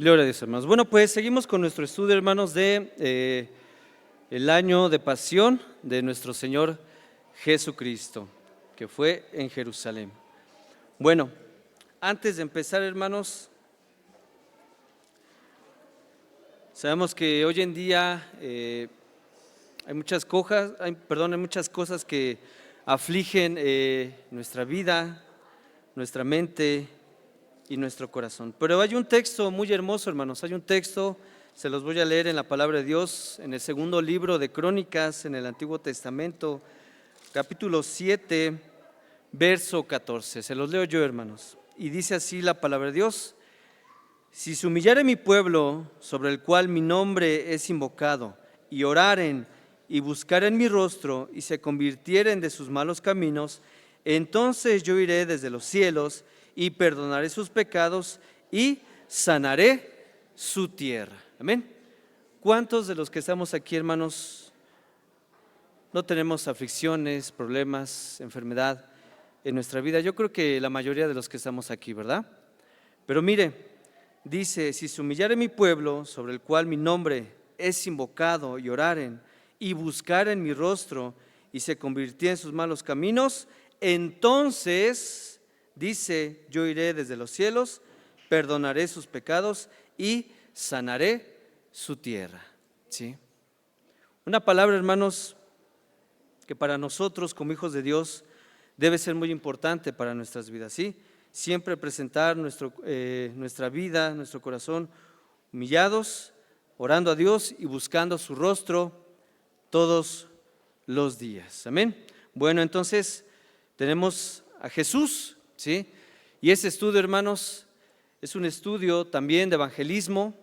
Gloria a Dios, hermanos. Bueno, pues seguimos con nuestro estudio, hermanos, de el año de pasión de nuestro Señor Jesucristo, que fue en Jerusalén. Bueno, antes de empezar, hermanos, sabemos que hoy en día hay muchas cosas que afligen nuestra vida, nuestra mente y nuestro corazón. Pero hay un texto muy hermoso, hermanos, hay un texto, se los voy a leer en la palabra de Dios, en el segundo libro de Crónicas, en el Antiguo Testamento, capítulo 7, verso 14. Se los leo yo, hermanos. Y dice así la palabra de Dios: si se humillare mi pueblo, sobre el cual mi nombre es invocado, y oraren y buscaren mi rostro, y se convirtieren de sus malos caminos, entonces yo iré desde los cielos y perdonaré sus pecados y sanaré su tierra. Amén. ¿Cuántos de los que estamos aquí, hermanos, no tenemos aflicciones, problemas, enfermedad en nuestra vida? Yo creo que la mayoría de los que estamos aquí, ¿verdad? Pero mire, dice: si se humillare mi pueblo, sobre el cual mi nombre es invocado, y oraren y buscaren mi rostro, y se convirtieren en sus malos caminos, entonces, dice, yo iré desde los cielos, perdonaré sus pecados y sanaré su tierra. ¿Sí? Una palabra, hermanos, que para nosotros como hijos de Dios debe ser muy importante para nuestras vidas. ¿Sí? Siempre presentar nuestra vida, nuestro corazón humillados, orando a Dios y buscando su rostro todos los días. Amén. Bueno, entonces tenemos a Jesús, ¿sí? Y ese estudio, hermanos, es un estudio también de evangelismo.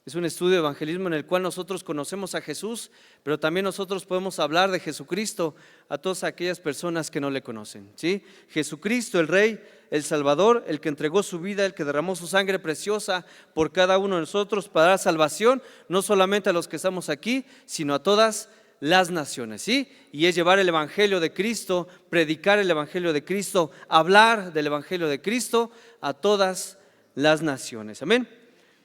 Es un estudio de evangelismo en el cual nosotros conocemos a Jesús, pero también nosotros podemos hablar de Jesucristo a todas aquellas personas que no le conocen, ¿sí? Jesucristo, el Rey, el Salvador, el que entregó su vida, el que derramó su sangre preciosa por cada uno de nosotros para dar salvación, no solamente a los que estamos aquí, sino a todas las naciones, ¿sí? Y es llevar el evangelio de Cristo, predicar el evangelio de Cristo, hablar del evangelio de Cristo a todas las naciones. Amén.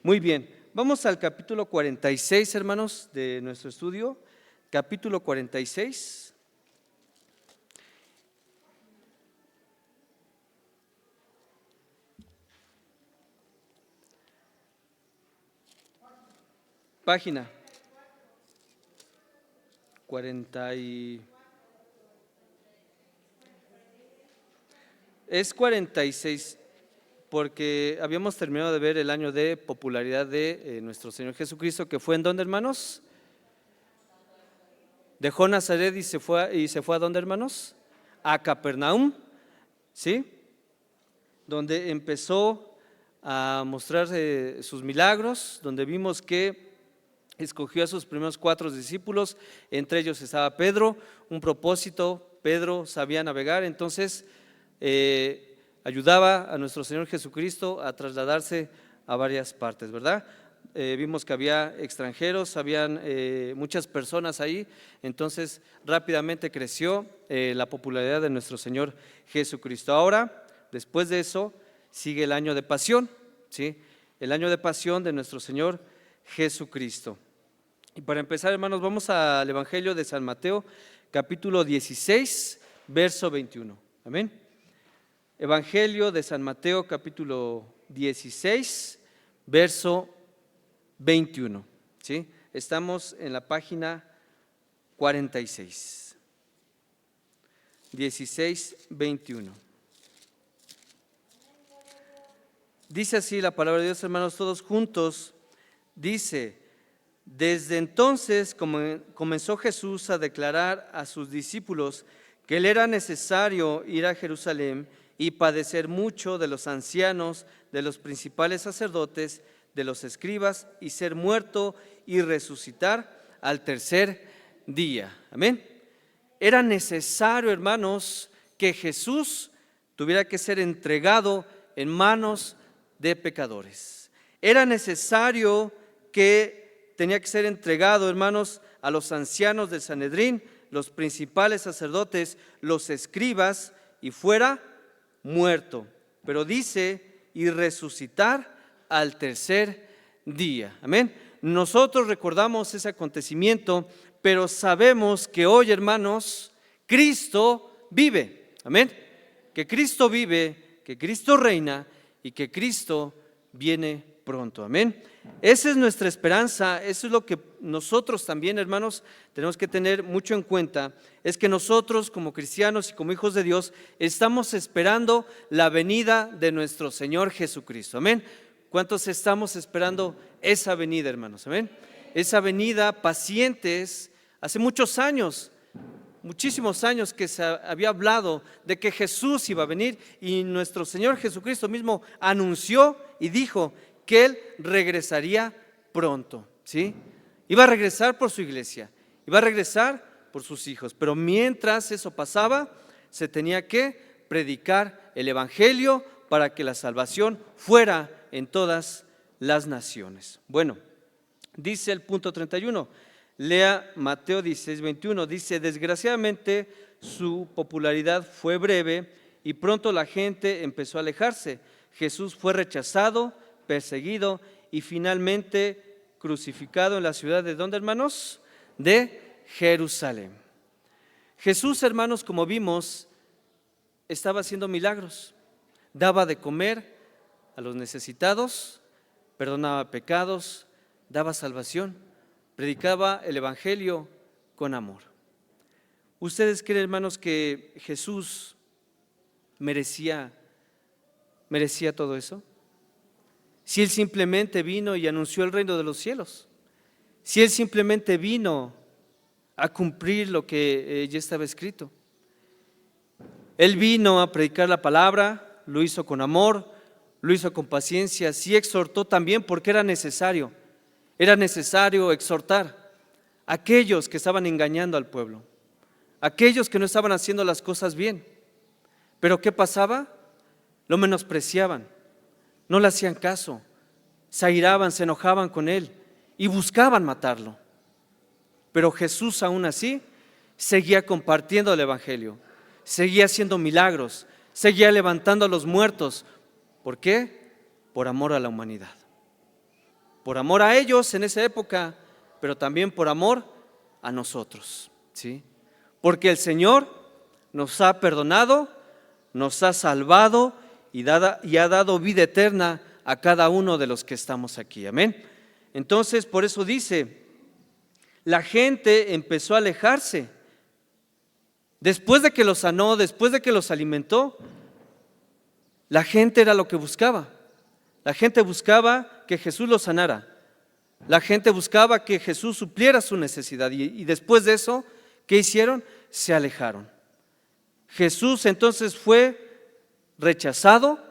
Muy bien. Vamos al capítulo 46, hermanos, de nuestro estudio. Capítulo 46. Página 40 Es 46, porque habíamos terminado de ver el año de popularidad de nuestro Señor Jesucristo, que fue ¿en dónde, hermanos? Dejó Nazaret y se fue ¿a dónde, hermanos? A Capernaum, ¿sí? Donde empezó a mostrar sus milagros, donde vimos que escogió a sus primeros 4 discípulos, entre ellos estaba Pedro. Un propósito: Pedro sabía navegar, entonces ayudaba a nuestro Señor Jesucristo a trasladarse a varias partes, ¿verdad? Vimos que había extranjeros, habían muchas personas ahí, entonces rápidamente creció la popularidad de nuestro Señor Jesucristo. Ahora, después de eso, sigue el año de pasión, ¿sí? El año de pasión de nuestro Señor Jesucristo. Y para empezar, hermanos, vamos al Evangelio de San Mateo, capítulo 16, verso 21. Amén. Evangelio de San Mateo, capítulo 16, verso 21. ¿Sí? Estamos en la página 46. 16, 21. Dice así la palabra de Dios, hermanos, todos juntos. Dice: desde entonces comenzó Jesús a declarar a sus discípulos que le era necesario ir a Jerusalén y padecer mucho de los ancianos, de los principales sacerdotes, de los escribas, y ser muerto y resucitar al tercer día. Amén. Era necesario, hermanos, que Jesús tuviera que ser entregado en manos de pecadores. Era necesario que tenía que ser entregado, hermanos, a los ancianos del Sanedrín, los principales sacerdotes, los escribas, y fuera muerto. Pero dice: y resucitar al tercer día. Amén. Nosotros recordamos ese acontecimiento, pero sabemos que hoy, hermanos, Cristo vive. Amén. Que Cristo vive, que Cristo reina y que Cristo viene pronto. Amén. Esa es nuestra esperanza. Eso es lo que nosotros también, hermanos, tenemos que tener mucho en cuenta. Es que nosotros como cristianos y como hijos de Dios estamos esperando la venida de nuestro Señor Jesucristo. Amén. ¿Cuántos estamos esperando esa venida, hermanos? Amén. Esa venida pacientes. Hace muchos años, muchísimos años que se había hablado de que Jesús iba a venir, y nuestro Señor Jesucristo mismo anunció y dijo que Él regresaría pronto, ¿sí? Iba a regresar por su iglesia, iba a regresar por sus hijos, pero mientras eso pasaba, se tenía que predicar el evangelio para que la salvación fuera en todas las naciones. Bueno, dice el punto 31, lea Mateo 16:21, dice: desgraciadamente su popularidad fue breve y pronto la gente empezó a alejarse. Jesús fue rechazado, perseguido y finalmente crucificado en la ciudad ¿de dónde, hermanos? De Jerusalén. Jesús, hermanos, como vimos, estaba haciendo milagros, daba de comer a los necesitados, perdonaba pecados, daba salvación, predicaba el evangelio con amor. ¿Ustedes creen, hermanos, que Jesús merecía todo eso? Si Él simplemente vino y anunció el reino de los cielos, si Él simplemente vino a cumplir lo que ya estaba escrito. Él vino a predicar la palabra, lo hizo con amor, lo hizo con paciencia, sí exhortó también porque era necesario exhortar a aquellos que estaban engañando al pueblo, aquellos que no estaban haciendo las cosas bien. Pero ¿qué pasaba? Lo menospreciaban, no le hacían caso, se airaban, se enojaban con Él y buscaban matarlo. Pero Jesús aún así seguía compartiendo el evangelio, seguía haciendo milagros, seguía levantando a los muertos. ¿Por qué? Por amor a la humanidad, por amor a ellos en esa época, pero también por amor a nosotros, ¿sí? Porque el Señor nos ha perdonado, nos ha salvado y ha dado vida eterna a cada uno de los que estamos aquí. Amén. Entonces, por eso dice, la gente empezó a alejarse. Después de que los sanó, después de que los alimentó, la gente era lo que buscaba. La gente buscaba que Jesús los sanara. La gente buscaba que Jesús supliera su necesidad. Y después de eso, ¿qué hicieron? Se alejaron. Jesús entonces fue rechazado,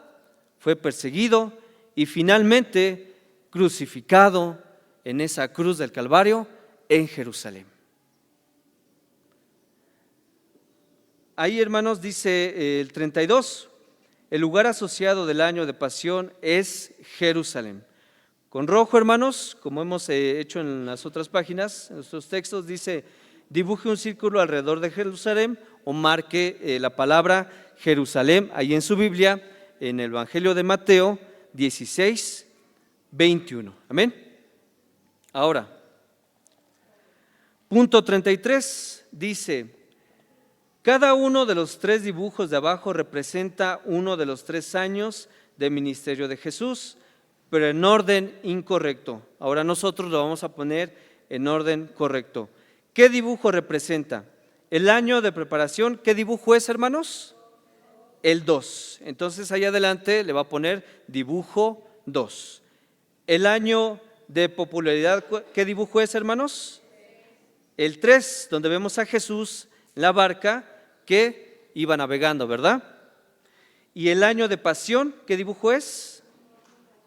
fue perseguido y finalmente crucificado en esa cruz del Calvario en Jerusalén. Ahí, hermanos, dice el 32, el lugar asociado del año de pasión es Jerusalén. Con rojo, hermanos, como hemos hecho en las otras páginas, en nuestros textos, dice: dibuje un círculo alrededor de Jerusalén o marque la palabra Jerusalén ahí en su Biblia, en el Evangelio de Mateo 16:21. Amén. Ahora, punto 33 dice: cada uno de los 3 dibujos de abajo representa uno de los 3 años de ministerio de Jesús, pero en orden incorrecto. Ahora nosotros lo vamos a poner en orden correcto. ¿Qué dibujo representa? El año de preparación, ¿qué dibujo es, hermanos? El 2. Entonces ahí adelante le va a poner dibujo 2. El año de popularidad, ¿qué dibujo es, hermanos? El 3, donde vemos a Jesús en la barca que iba navegando, ¿verdad? Y el año de pasión, ¿qué dibujo es?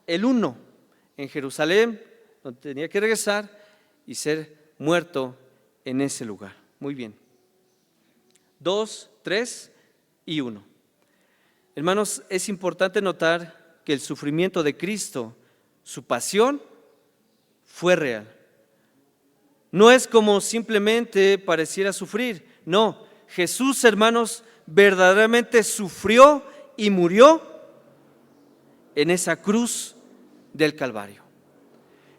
El 1, en Jerusalén, donde tenía que regresar y ser muerto en ese lugar. Muy bien. 2, 3 y 1. Hermanos, es importante notar que el sufrimiento de Cristo, su pasión, fue real. No es como simplemente pareciera sufrir. No, Jesús, hermanos, verdaderamente sufrió y murió en esa cruz del Calvario.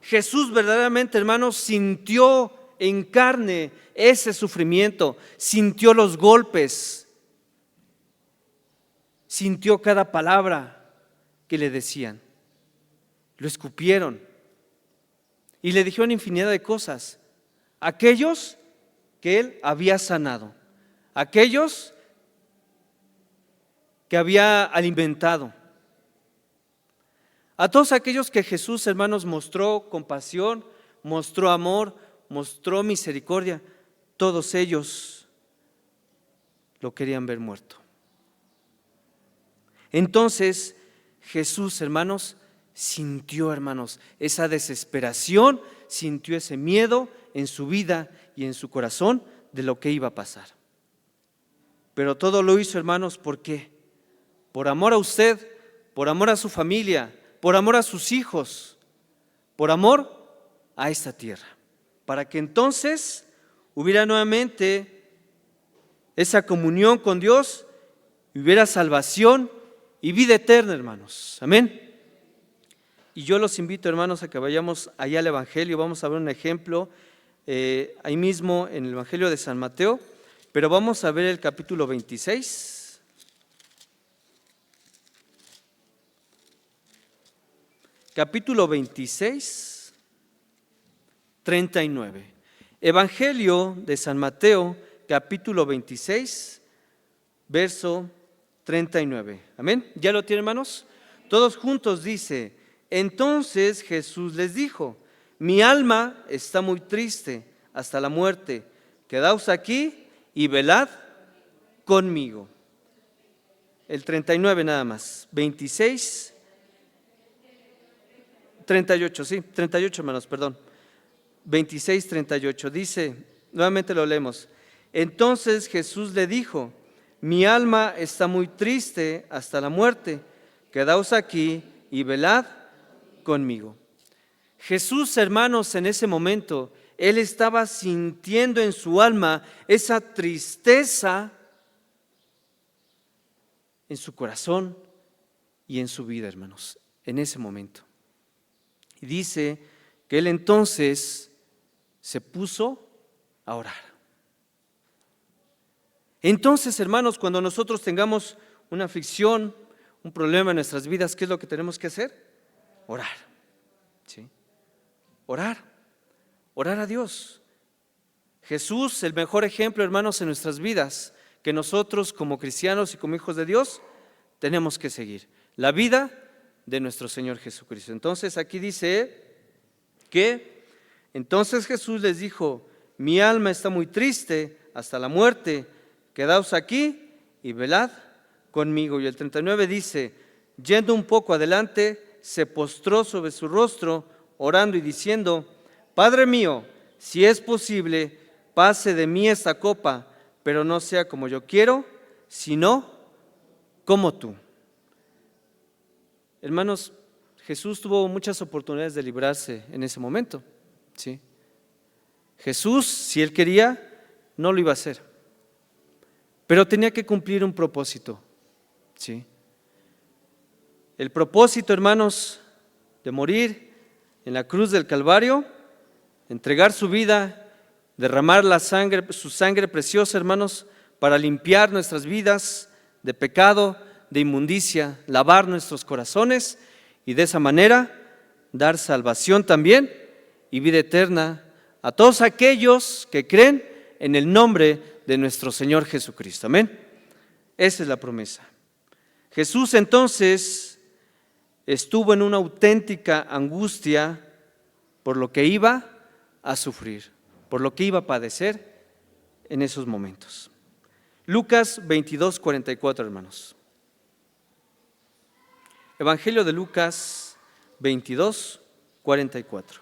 Jesús verdaderamente, hermanos, sintió en carne ese sufrimiento, sintió los golpes, sintió cada palabra que le decían. Lo escupieron y le dijeron infinidad de cosas. Aquellos que él había sanado, aquellos que había alimentado, a todos aquellos que Jesús, hermanos, mostró compasión, mostró amor, mostró misericordia, todos ellos lo querían ver muerto. Entonces Jesús, hermanos, sintió, hermanos, esa desesperación, sintió ese miedo en su vida y en su corazón de lo que iba a pasar. Pero todo lo hizo, hermanos, ¿por qué? Por amor a usted, por amor a su familia, por amor a sus hijos, por amor a esta tierra, para que entonces hubiera nuevamente esa comunión con Dios, hubiera salvación y vida eterna, hermanos. Amén. Y yo los invito, hermanos, a que vayamos allá al Evangelio. Vamos a ver un ejemplo ahí mismo en el Evangelio de San Mateo, pero vamos a ver el capítulo 26. Capítulo 26, 39. Evangelio de San Mateo, capítulo 26, verso 39. Amén. ¿Ya lo tienen, hermanos? Todos juntos dice: entonces Jesús les dijo: mi alma está muy triste hasta la muerte. Quedaos aquí y velad conmigo. El 39 nada más. 26, 38, sí, 38, hermanos, perdón. 26, 38. Dice, nuevamente lo leemos. Entonces Jesús le dijo: mi alma está muy triste hasta la muerte. Quedaos aquí y velad conmigo. Jesús, hermanos, en ese momento, él estaba sintiendo en su alma esa tristeza en su corazón y en su vida, hermanos, en ese momento. Y dice que él entonces se puso a orar. Entonces, hermanos, cuando nosotros tengamos una aflicción, un problema en nuestras vidas, ¿qué es lo que tenemos que hacer? Orar. ¿Sí? Orar. Orar a Dios. Jesús, el mejor ejemplo, hermanos, en nuestras vidas, que nosotros como cristianos y como hijos de Dios tenemos que seguir. La vida de nuestro Señor Jesucristo. Entonces aquí dice que entonces Jesús les dijo: mi alma está muy triste hasta la muerte, quedaos aquí y velad conmigo. Y el 39 dice: yendo un poco adelante, se postró sobre su rostro, orando y diciendo: Padre mío, si es posible, pase de mí esta copa, pero no sea como yo quiero, sino como tú. Hermanos, Jesús tuvo muchas oportunidades de librarse en ese momento, ¿sí? Jesús, si él quería, no lo iba a hacer, pero tenía que cumplir un propósito, ¿sí? El propósito, hermanos, de morir en la cruz del Calvario, entregar su vida, derramar la sangre, su sangre preciosa, hermanos, para limpiar nuestras vidas de pecado, de inmundicia, lavar nuestros corazones y de esa manera dar salvación también y vida eterna a todos aquellos que creen en el nombre de nuestro Señor Jesucristo. Amén. Esa es la promesa. Jesús entonces estuvo en una auténtica angustia por lo que iba a sufrir, por lo que iba a padecer en esos momentos. Lucas 22, 44, hermanos. Evangelio de Lucas 22, 44.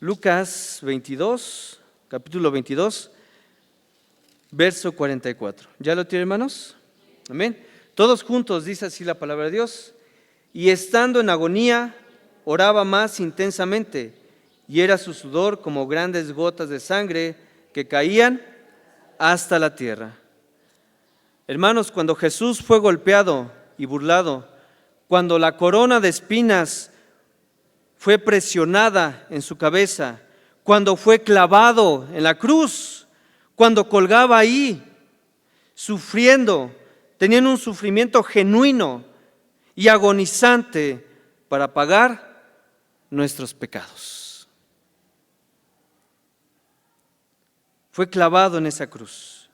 Lucas 22, capítulo 22, verso 44. ¿Ya lo tienen, hermanos? Amén. Todos juntos, dice así la palabra de Dios. Y estando en agonía, oraba más intensamente, y era su sudor como grandes gotas de sangre que caían hasta la tierra. Hermanos, cuando Jesús fue golpeado y burlado, cuando la corona de espinas fue presionada en su cabeza, cuando fue clavado en la cruz, cuando colgaba ahí, sufriendo, teniendo un sufrimiento genuino y agonizante para pagar nuestros pecados. Fue clavado en esa cruz,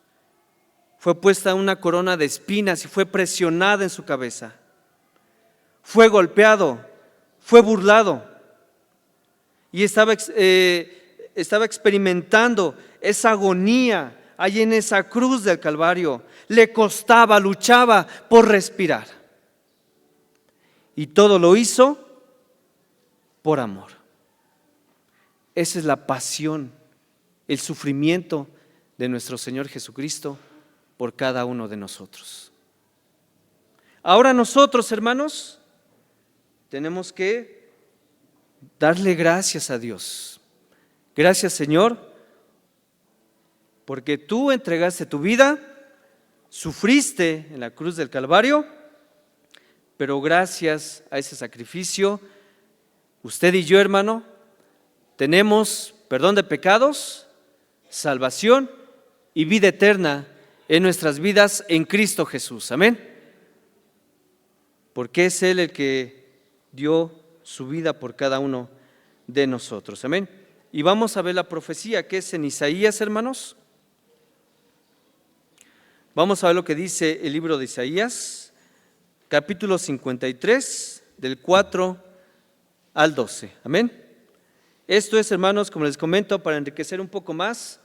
fue puesta una corona de espinas y fue presionada en su cabeza, fue golpeado, fue burlado y estaba experimentando esa agonía ahí en esa cruz del Calvario. Le costaba, luchaba por respirar. Y todo lo hizo por amor. Esa es la pasión, el sufrimiento de nuestro Señor Jesucristo por cada uno de nosotros. Ahora nosotros, hermanos, tenemos que darle gracias a Dios. Gracias, Señor, porque tú entregaste tu vida, sufriste en la cruz del Calvario, pero gracias a ese sacrificio, usted y yo, hermano, tenemos perdón de pecados, salvación y vida eterna en nuestras vidas en Cristo Jesús. Amén. Porque es Él el que dio su vida por cada uno de nosotros. Amén. Y vamos a ver la profecía que es en Isaías, hermanos. Vamos a ver lo que dice el libro de Isaías, capítulo 53, del 4 al 12. Amén. Esto es, hermanos, como les comento, para enriquecer un poco más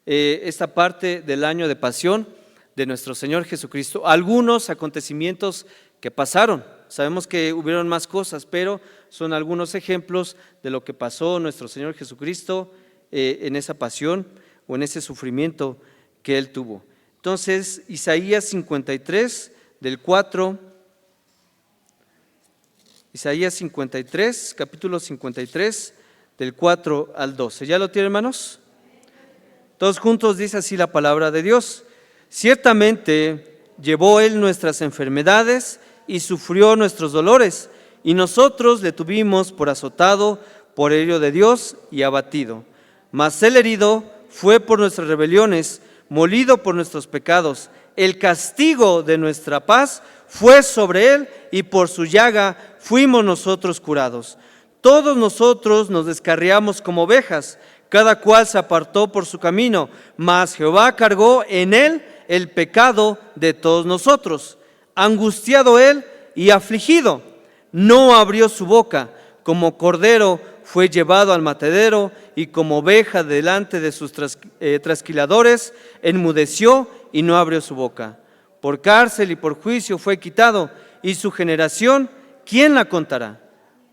esta parte del año de pasión de nuestro Señor Jesucristo. Algunos acontecimientos que pasaron. Sabemos que hubieron más cosas, pero son algunos ejemplos de lo que pasó nuestro Señor Jesucristo en esa pasión o en ese sufrimiento que Él tuvo. Entonces, Isaías 53, del 4, Isaías 53, capítulo 53, del 4 al 12. ¿Ya lo tienen, hermanos? Todos juntos dice así la palabra de Dios. Ciertamente llevó Él nuestras enfermedades y sufrió nuestros dolores, y nosotros le tuvimos por azotado, por herido de Dios y abatido. Mas Él herido fue por nuestras rebeliones, molido por nuestros pecados. El castigo de nuestra paz fue sobre Él, y por su llaga fuimos nosotros curados. Todos nosotros nos descarriamos como ovejas, cada cual se apartó por su camino, mas Jehová cargó en Él el pecado de todos nosotros. Angustiado Él y afligido, no abrió su boca. Como cordero fue llevado al matadero, y como oveja delante de sus trasquiladores, enmudeció y no abrió su boca. Por cárcel y por juicio fue quitado, y su generación, ¿quién la contará?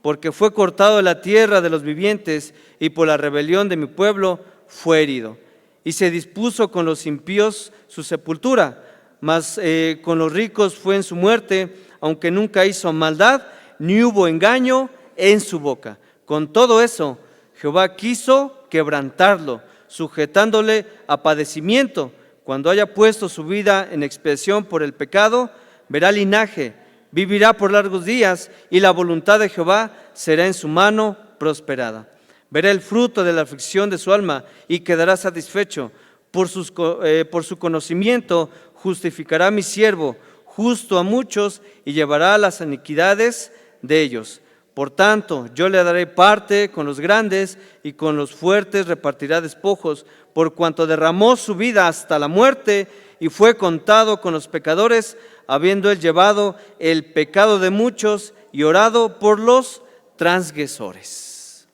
Porque fue cortado de la tierra de los vivientes, y por la rebelión de mi pueblo fue herido. Y se dispuso con los impíos su sepultura, mas con los ricos fue en su muerte, aunque nunca hizo maldad, ni hubo engaño en su boca. Con todo eso, Jehová quiso quebrantarlo, sujetándole a padecimiento. Cuando haya puesto su vida en expiación por el pecado, verá linaje, vivirá por largos días, y la voluntad de Jehová será en su mano prosperada. Verá el fruto de la aflicción de su alma y quedará satisfecho. Por su conocimiento justificará a mi siervo, justo a muchos, y llevará las iniquidades de ellos. Por tanto, yo le daré parte con los grandes, y con los fuertes repartirá despojos, por cuanto derramó su vida hasta la muerte y fue contado con los pecadores, habiendo él llevado el pecado de muchos y orado por los transgresores.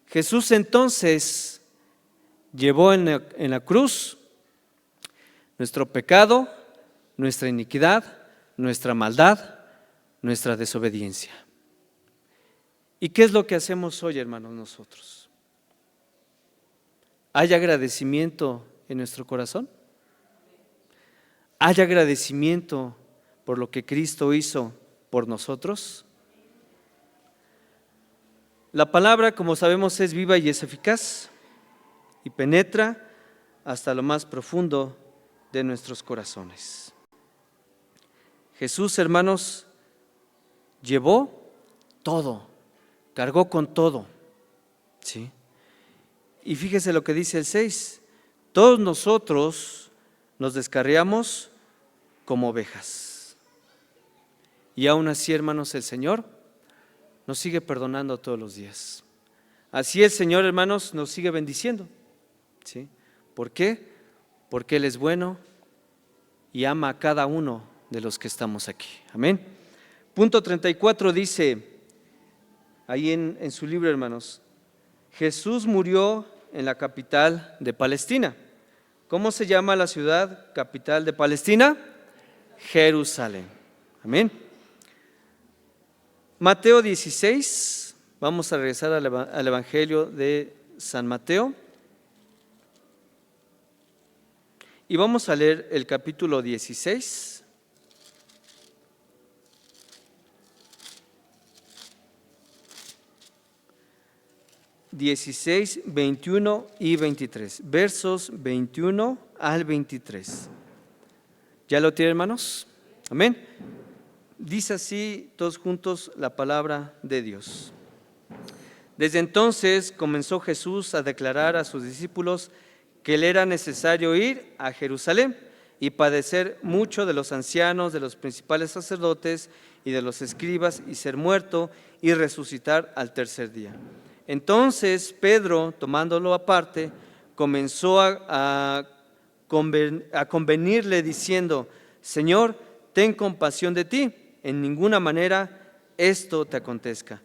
Jesús entonces llevó en la cruz nuestro pecado, nuestra iniquidad, nuestra maldad, nuestra desobediencia. ¿Y qué es lo que hacemos hoy, hermanos, nosotros? ¿Hay agradecimiento en nuestro corazón? ¿Hay agradecimiento por lo que Cristo hizo por nosotros? La palabra, como sabemos, es viva y es eficaz y penetra hasta lo más profundo de nuestros corazones. Jesús, hermanos, llevó todo, cargó con todo, ¿sí? Y fíjese lo que dice el 6, todos nosotros nos descarriamos como ovejas. Y aún así, hermanos, el Señor nos sigue perdonando todos los días. Así el Señor, hermanos, nos sigue bendiciendo, ¿sí? ¿Por qué? Porque Él es bueno y ama a cada uno de los que estamos aquí. Amén. Punto 34 dice, ahí en su libro, hermanos, Jesús murió en la capital de Palestina. ¿Cómo se llama la ciudad capital de Palestina? Jerusalén. Amén. Mateo 16, vamos a regresar al Evangelio de San Mateo. Y vamos a leer el capítulo 16. (16, 21 y 23), versos 21 al 23. ¿Ya lo tienen, hermanos? Amén. Dice así todos juntos la palabra de Dios. Desde entonces comenzó Jesús a declarar a sus discípulos que le era necesario ir a Jerusalén y padecer mucho de los ancianos, de los principales sacerdotes y de los escribas, y ser muerto y resucitar al tercer día. Entonces Pedro, tomándolo aparte, comenzó a convenirle diciendo: Señor, ten compasión de ti, en ninguna manera esto te acontezca.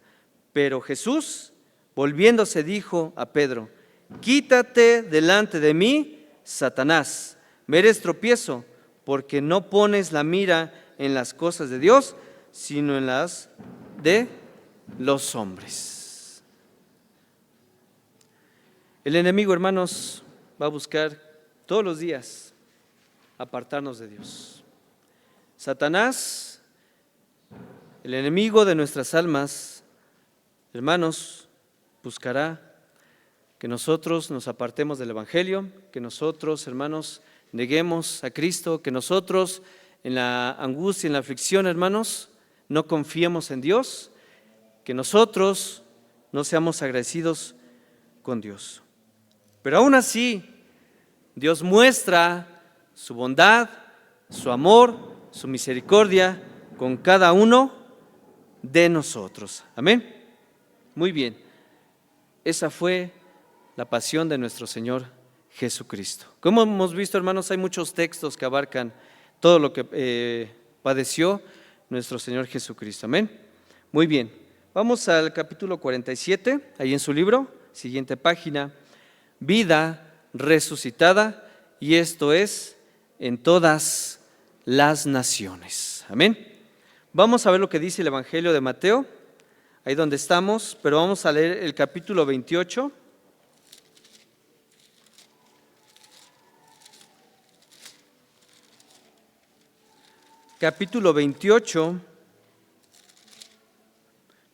Pero Jesús, volviéndose, dijo a Pedro: Quítate delante de mí, Satanás, me eres tropiezo, porque no pones la mira en las cosas de Dios, sino en las de los hombres. El enemigo, hermanos, va a buscar todos los días apartarnos de Dios. Satanás, el enemigo de nuestras almas, hermanos, buscará que nosotros nos apartemos del Evangelio, que nosotros, hermanos, neguemos a Cristo, que nosotros en la angustia, en la aflicción, hermanos, no confiemos en Dios, que nosotros no seamos agradecidos con Dios. Pero aún así, Dios muestra su bondad, su amor, su misericordia con cada uno de nosotros. Amén. Muy bien. Esa fue la pasión de nuestro Señor Jesucristo. Como hemos visto, hermanos, hay muchos textos que abarcan todo lo que padeció nuestro Señor Jesucristo. Amén. Muy bien. Vamos al capítulo 47, ahí en su libro, siguiente página. Vida resucitada, y esto es en todas las naciones. Amén. Vamos a ver lo que dice el Evangelio de Mateo, ahí donde estamos, pero vamos a leer el capítulo 28. Capítulo 28,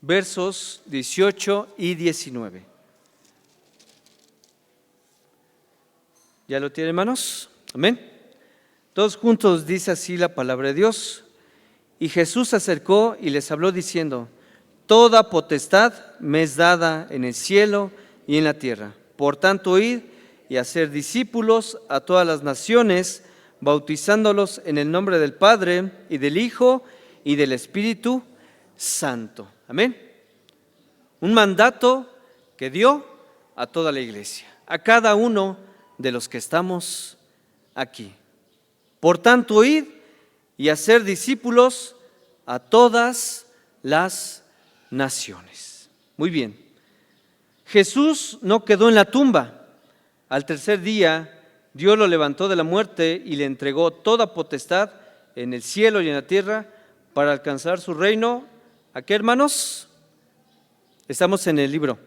versos 18 y 19. ¿Ya lo tienen, hermanos? Amén. Todos juntos dice así la palabra de Dios. Y Jesús se acercó y les habló diciendo: Toda potestad me es dada en el cielo y en la tierra. Por tanto, id y hacer discípulos a todas las naciones, bautizándolos en el nombre del Padre y del Hijo y del Espíritu Santo. Amén. Un mandato que dio a toda la iglesia, a cada uno de los que estamos aquí. Por tanto, id y hacer discípulos a todas las naciones. Muy bien. Jesús no quedó en la tumba. Al tercer día, Dios lo levantó de la muerte y le entregó toda potestad en el cielo y en la tierra para alcanzar su reino. ¿A qué, hermanos? Estamos en el libro.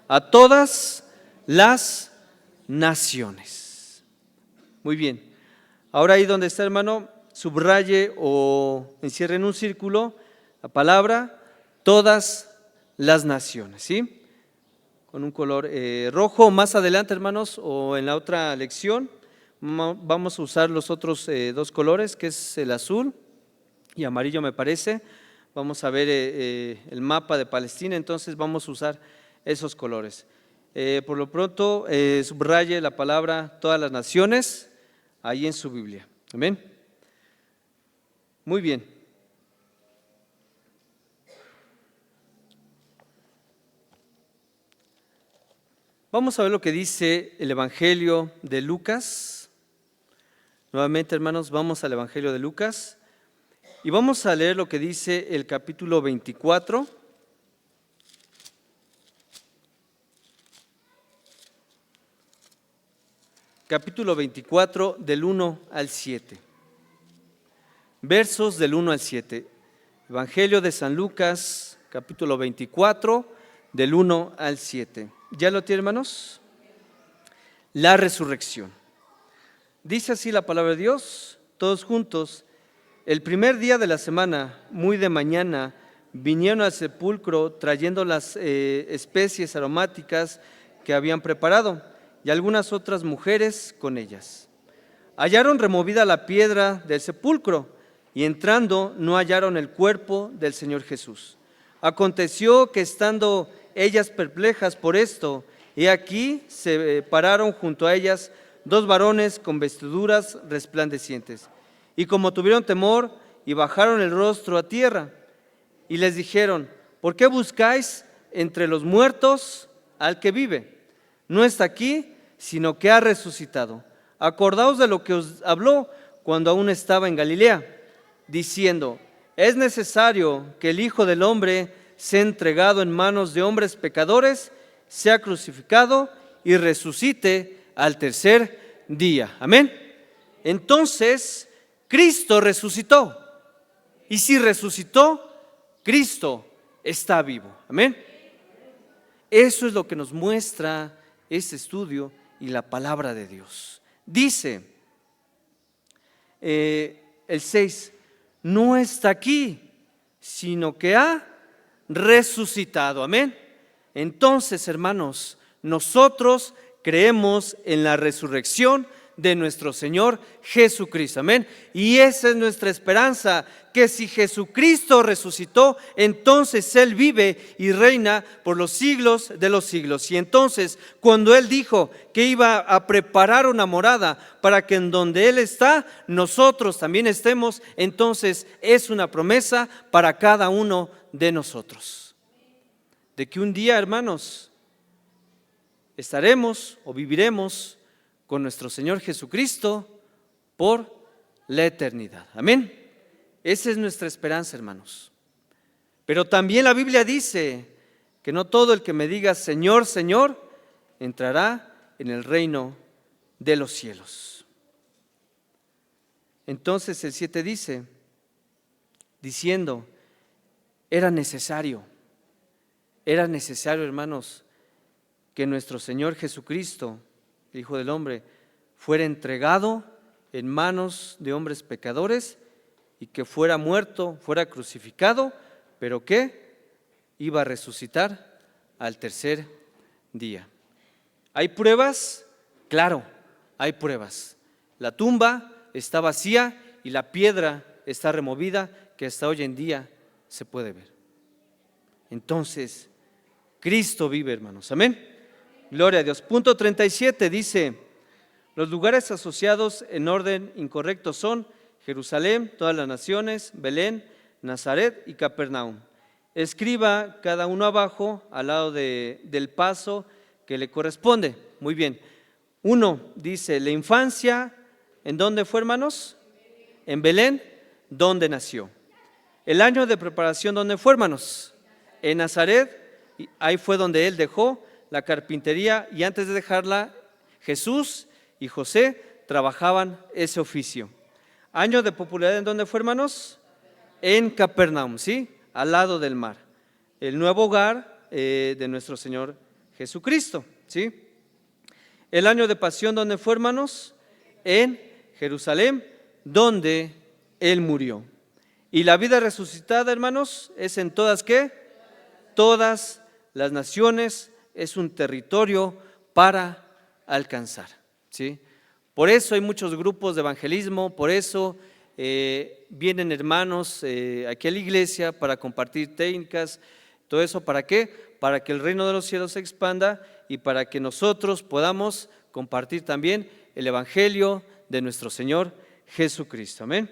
A todas las naciones. Muy bien. Ahora ahí donde está, hermano, subraye o encierre en un círculo la palabra todas las naciones, ¿sí? Con un color rojo. Más adelante, hermanos, o en la otra lección, vamos a usar los otros dos colores, que es el azul y amarillo, me parece. Vamos a ver el mapa de Palestina, entonces vamos a usar esos colores. Por lo pronto, subraye la palabra todas las naciones ahí en su Biblia. Amén. Muy bien. Vamos a ver lo que dice el Evangelio de Lucas. Nuevamente, hermanos, vamos al Evangelio de Lucas y vamos a leer lo que dice el capítulo 24. Capítulo 24, del 1 al 7. Versos del 1 al 7. Evangelio de San Lucas, capítulo 24, del 1 al 7. ¿Ya lo tienen, hermanos? La resurrección. Dice así la palabra de Dios, todos juntos. El primer día de la semana, muy de mañana, vinieron al sepulcro trayendo las especies aromáticas que habían preparado y algunas otras mujeres con ellas. Hallaron removida la piedra del sepulcro y entrando no hallaron el cuerpo del Señor Jesús. Aconteció que estando ellas perplejas por esto, he aquí se pararon junto a ellas dos varones con vestiduras resplandecientes. Y como tuvieron temor, y bajaron el rostro a tierra, y les dijeron: ¿por qué buscáis entre los muertos al que vive? No está aquí, sino que ha resucitado. Acordaos de lo que os habló cuando aún estaba en Galilea, diciendo: es necesario que el Hijo del Hombre sea entregado en manos de hombres pecadores, sea crucificado y resucite al tercer día. Amén. Entonces, Cristo resucitó. Y si resucitó, Cristo está vivo. Amén. Eso es lo que nos muestra este estudio y la palabra de Dios. Dice el 6, no está aquí, sino que ha resucitado. Amén. Entonces, hermanos, nosotros creemos en la resurrección de nuestro Señor Jesucristo. Amén. Y esa es nuestra esperanza, que si Jesucristo resucitó, entonces Él vive y reina por los siglos de los siglos. Y entonces, cuando Él dijo que iba a preparar una morada para que en donde Él está, nosotros también estemos, entonces es una promesa para cada uno de nosotros. De que un día, hermanos, estaremos o viviremos con nuestro Señor Jesucristo por la eternidad. Amén. Esa es nuestra esperanza, hermanos. Pero también la Biblia dice que no todo el que me diga Señor, Señor, entrará en el reino de los cielos. Entonces el 7 dice, diciendo, era necesario, hermanos, que nuestro Señor Jesucristo, el Hijo del Hombre, fuera entregado en manos de hombres pecadores y que fuera muerto, fuera crucificado, pero que iba a resucitar al tercer día. ¿Hay pruebas? Claro, hay pruebas. La tumba está vacía y la piedra está removida, que hasta hoy en día se puede ver. Entonces, Cristo vive, hermanos. Amén. Gloria a Dios. Punto 37 dice, los lugares asociados en orden incorrecto son Jerusalén, todas las naciones, Belén, Nazaret y Capernaum. Escriba cada uno abajo al lado del paso que le corresponde. Muy bien. 1 dice, la infancia, ¿en dónde fue, hermanos? En Belén, ¿dónde nació? El año de preparación, ¿dónde fue, hermanos? En Nazaret, ahí fue donde él dejó la carpintería y antes de dejarla, Jesús y José trabajaban ese oficio. Año de popularidad, ¿en dónde fue, hermanos? En Capernaum, ¿sí? Al lado del mar. El nuevo hogar de nuestro Señor Jesucristo, ¿sí? El año de pasión, ¿dónde fue, hermanos? En Jerusalén, donde Él murió. Y la vida resucitada, hermanos, es en todas, ¿qué? todas las naciones, es un territorio para alcanzar, ¿sí? Por eso hay muchos grupos de evangelismo, por eso vienen hermanos aquí a la iglesia para compartir técnicas, todo eso, ¿para qué? Para que el reino de los cielos se expanda y para que nosotros podamos compartir también el evangelio de nuestro Señor Jesucristo. Amén.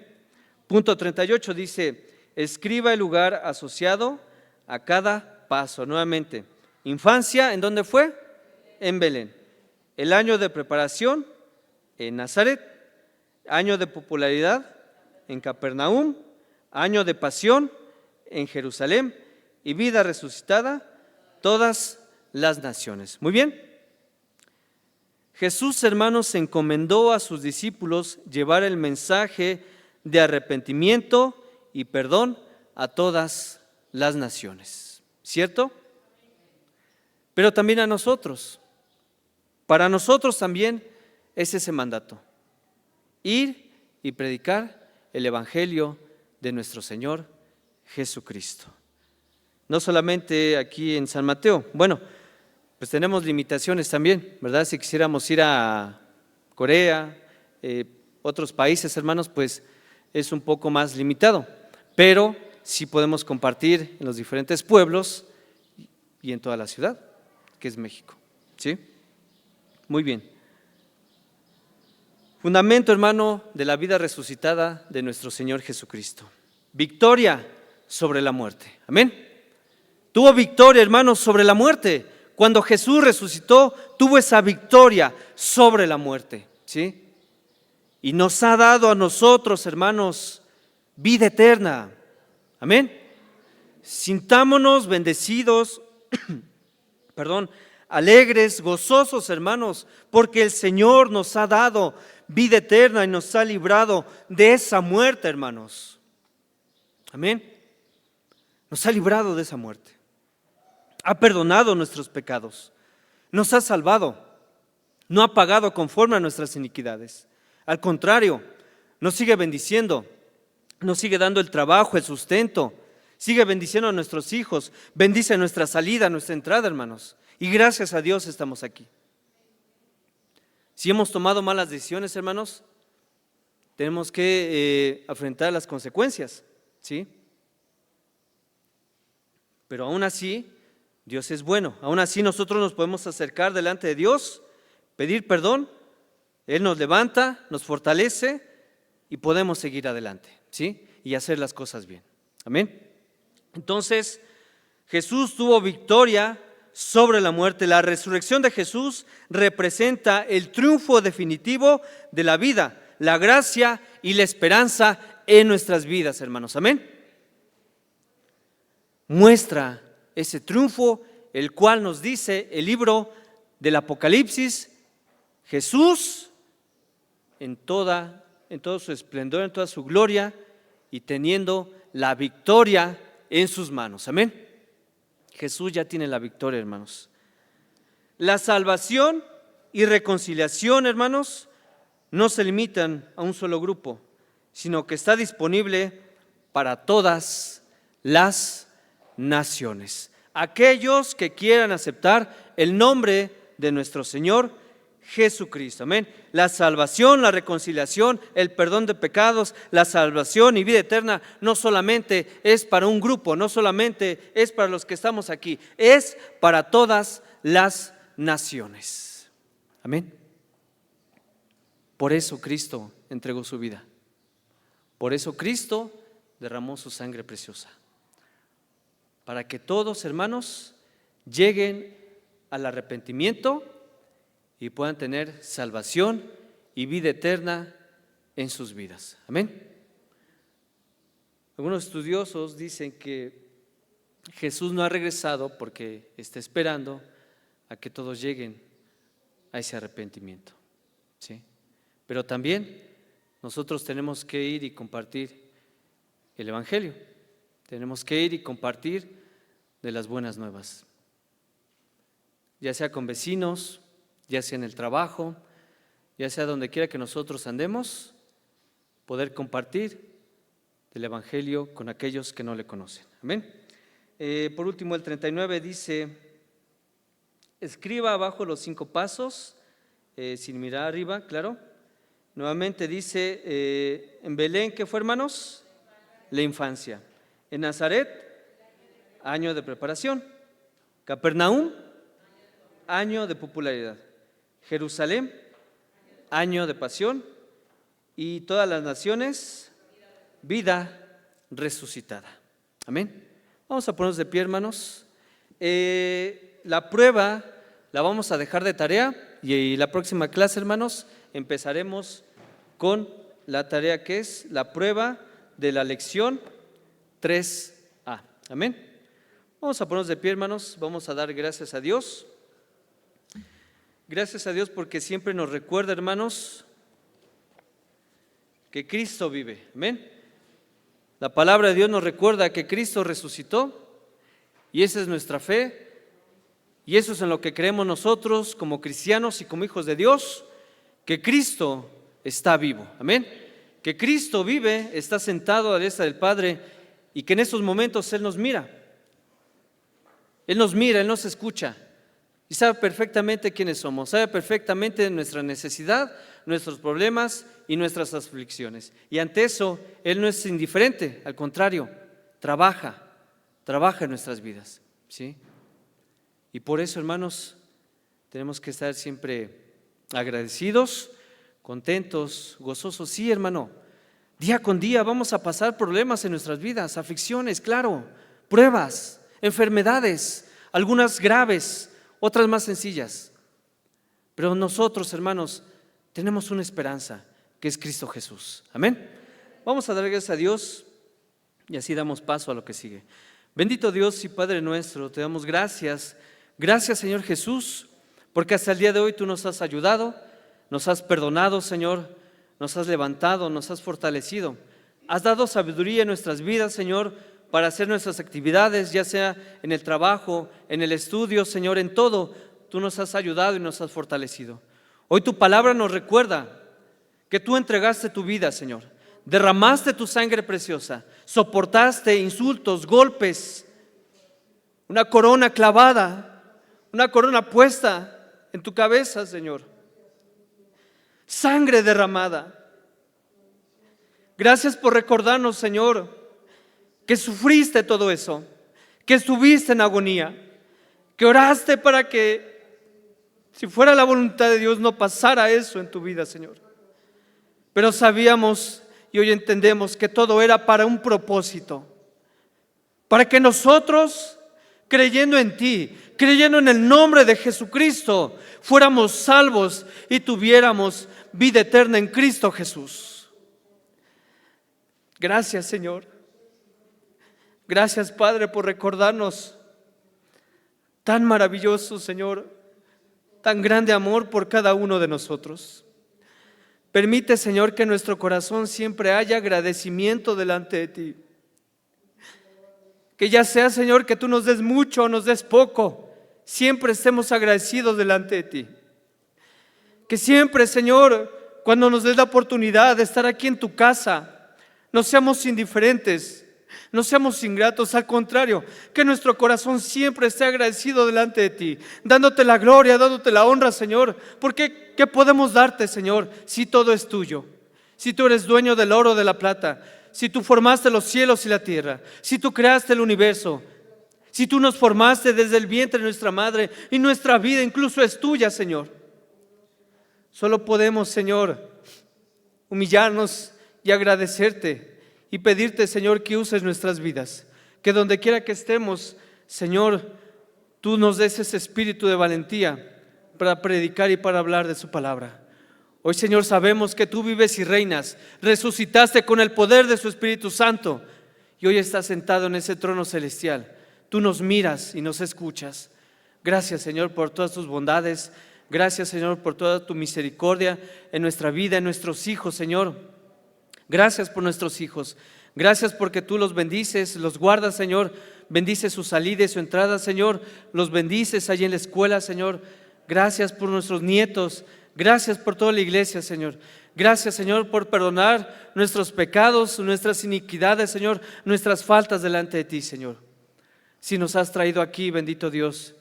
Punto 38 dice: escriba el lugar asociado a cada paso. Nuevamente, infancia, ¿en dónde fue? En Belén. El año de preparación, en Nazaret. Año de popularidad, en Capernaum. Año de pasión, en Jerusalén. Y vida resucitada, todas las naciones. Muy bien. Jesús, hermanos, encomendó a sus discípulos llevar el mensaje de arrepentimiento y perdón a todas las naciones, ¿cierto? Pero también a nosotros. Para nosotros también es ese mandato: ir y predicar el evangelio de nuestro Señor Jesucristo. No solamente aquí en San Mateo, bueno, pues tenemos limitaciones también, ¿verdad? Si quisiéramos ir a Corea, otros países, hermanos, pues es un poco más limitado, pero sí podemos compartir en los diferentes pueblos y en toda la ciudad, que es México, ¿sí? Muy bien. Fundamento, hermano, de la vida resucitada de nuestro Señor Jesucristo. Victoria sobre la muerte. Amén. Tuvo victoria, hermanos, sobre la muerte. Cuando Jesús resucitó, tuvo esa victoria sobre la muerte, ¿sí? Y nos ha dado a nosotros, hermanos, vida eterna. Amén. Sintámonos bendecidos, alegres, gozosos, hermanos, porque el Señor nos ha dado vida eterna y nos ha librado de esa muerte, hermanos. Amén. Nos ha librado de esa muerte. Ha perdonado nuestros pecados. Nos ha salvado. No ha pagado conforme a nuestras iniquidades. Al contrario, nos sigue bendiciendo. Nos sigue dando el trabajo, el sustento. Sigue bendiciendo a nuestros hijos. Bendice nuestra salida, nuestra entrada, hermanos. Y gracias a Dios estamos aquí. Si hemos tomado malas decisiones, hermanos, tenemos que afrontar las consecuencias, ¿sí? Pero aún así, Dios es bueno. Aún así nosotros nos podemos acercar delante de Dios, pedir perdón. Él nos levanta, nos fortalece y podemos seguir adelante, ¿sí? Y hacer las cosas bien. Amén. Entonces, Jesús tuvo victoria sobre la muerte. La resurrección de Jesús representa el triunfo definitivo de la vida, la gracia y la esperanza en nuestras vidas, hermanos. Amén. Muestra ese triunfo, el cual nos dice el libro del Apocalipsis: Jesús en todo su esplendor, en toda su gloria, y teniendo la victoria en sus manos. Amén. Jesús ya tiene la victoria, hermanos. La salvación y reconciliación, hermanos, no se limitan a un solo grupo, sino que está disponible para todas las naciones. Aquellos que quieran aceptar el nombre de nuestro Señor Jesucristo. Amén. La salvación, la reconciliación, el perdón de pecados, la salvación y vida eterna no solamente es para un grupo, no solamente es para los que estamos aquí, es para todas las naciones. Amén. Por eso Cristo entregó su vida. Por eso Cristo derramó su sangre preciosa. Para que todos, hermanos, lleguen al arrepentimiento y puedan tener salvación y vida eterna en sus vidas. Amén. Algunos estudiosos dicen que Jesús no ha regresado porque está esperando a que todos lleguen a ese arrepentimiento, ¿sí? Pero también nosotros tenemos que ir y compartir el evangelio. Tenemos que ir y compartir de las buenas nuevas, ya sea con vecinos, ya sea en el trabajo, ya sea donde quiera que nosotros andemos, poder compartir el evangelio con aquellos que no le conocen. Amén. Por último, el 39 dice: escriba abajo los 5 pasos, sin mirar arriba, claro. Nuevamente dice, en Belén, ¿qué fue, hermanos? La infancia. En Nazaret, año de preparación. Capernaum, año de popularidad. Jerusalén, año de pasión. Y todas las naciones, vida resucitada. Amén. Vamos a ponernos de pie, hermanos. La prueba la vamos a dejar de tarea y la próxima clase, hermanos, empezaremos con la tarea que es la prueba de la lección 3A. Amén. Vamos a ponernos de pie, hermanos. Vamos a dar gracias a Dios. Gracias a Dios porque siempre nos recuerda, hermanos, que Cristo vive. Amén. La palabra de Dios nos recuerda que Cristo resucitó y esa es nuestra fe. Y eso es en lo que creemos nosotros como cristianos y como hijos de Dios, que Cristo está vivo. Amén. Que Cristo vive, está sentado a la diestra del Padre y que en estos momentos Él nos mira. Él nos mira, Él nos escucha y sabe perfectamente quiénes somos, sabe perfectamente nuestra necesidad, nuestros problemas y nuestras aflicciones. Y ante eso, Él no es indiferente, al contrario, trabaja en nuestras vidas, ¿sí? Y por eso, hermanos, tenemos que estar siempre agradecidos, contentos, gozosos. Sí, hermano, día con día vamos a pasar problemas en nuestras vidas, aflicciones, claro, pruebas, enfermedades, algunas graves, otras más sencillas. Pero nosotros, hermanos, tenemos una esperanza, que es Cristo Jesús. Amén. Vamos a dar gracias a Dios y así damos paso a lo que sigue. Bendito Dios y Padre nuestro, te damos gracias. Gracias, Señor Jesús, porque hasta el día de hoy tú nos has ayudado, nos has perdonado, Señor, nos has levantado, nos has fortalecido. Has dado sabiduría en nuestras vidas, Señor, para hacer nuestras actividades, ya sea en el trabajo, en el estudio, Señor, en todo. Tú nos has ayudado y nos has fortalecido. Hoy tu palabra nos recuerda que tú entregaste tu vida, Señor. Derramaste tu sangre preciosa, soportaste insultos, golpes, una corona clavada, una corona puesta en tu cabeza, Señor. Sangre derramada. Gracias por recordarnos, Señor, que sufriste todo eso, que estuviste en agonía, que oraste para que, si fuera la voluntad de Dios, no pasara eso en tu vida, Señor. Pero sabíamos y hoy entendemos que todo era para un propósito, para que nosotros, creyendo en ti, creyendo en el nombre de Jesucristo, fuéramos salvos y tuviéramos vida eterna en Cristo Jesús. Gracias, Señor. Gracias, Padre, por recordarnos tan maravilloso, Señor, tan grande amor por cada uno de nosotros. Permite, Señor, que en nuestro corazón siempre haya agradecimiento delante de ti. Que ya sea, Señor, que tú nos des mucho o nos des poco, siempre estemos agradecidos delante de ti. Que siempre, Señor, cuando nos des la oportunidad de estar aquí en tu casa, no seamos indiferentes, no seamos ingratos, al contrario, que nuestro corazón siempre esté agradecido delante de ti, dándote la gloria, dándote la honra, Señor, porque ¿qué podemos darte, Señor, si todo es tuyo? Si tú eres dueño del oro, de la plata, si tú formaste los cielos y la tierra, si tú creaste el universo, si tú nos formaste desde el vientre de nuestra madre y nuestra vida incluso es tuya, Señor. Solo podemos, Señor, humillarnos y agradecerte y pedirte, Señor, que uses nuestras vidas, que donde quiera que estemos, Señor, tú nos des ese espíritu de valentía para predicar y para hablar de su palabra. Hoy, Señor, sabemos que tú vives y reinas, resucitaste con el poder de su Espíritu Santo y hoy estás sentado en ese trono celestial. Tú nos miras y nos escuchas. Gracias, Señor, por todas tus bondades. Gracias, Señor, por toda tu misericordia en nuestra vida, en nuestros hijos, Señor. Gracias por nuestros hijos. Gracias porque tú los bendices, los guardas, Señor. Bendices su salida y su entrada, Señor. Los bendices allí en la escuela, Señor. Gracias por nuestros nietos. Gracias por toda la iglesia, Señor. Gracias, Señor, por perdonar nuestros pecados, nuestras iniquidades, Señor, nuestras faltas delante de ti, Señor. Si nos has traído aquí, bendito Dios,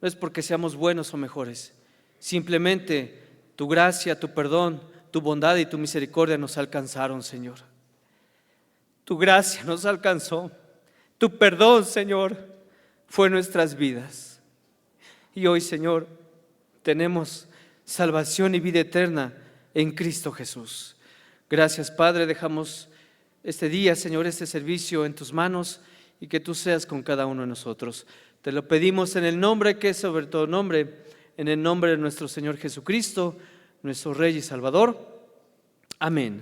no es porque seamos buenos o mejores. Simplemente tu gracia, tu perdón, tu bondad y tu misericordia nos alcanzaron, Señor. Tu gracia nos alcanzó. Tu perdón, Señor, fue nuestras vidas. Y hoy, Señor, tenemos salvación y vida eterna en Cristo Jesús. Gracias, Padre. Dejamos este día, Señor, este servicio en tus manos y que tú seas con cada uno de nosotros. Te lo pedimos en el nombre que es sobre todo nombre, en el nombre de nuestro Señor Jesucristo, nuestro Rey y Salvador. Amén.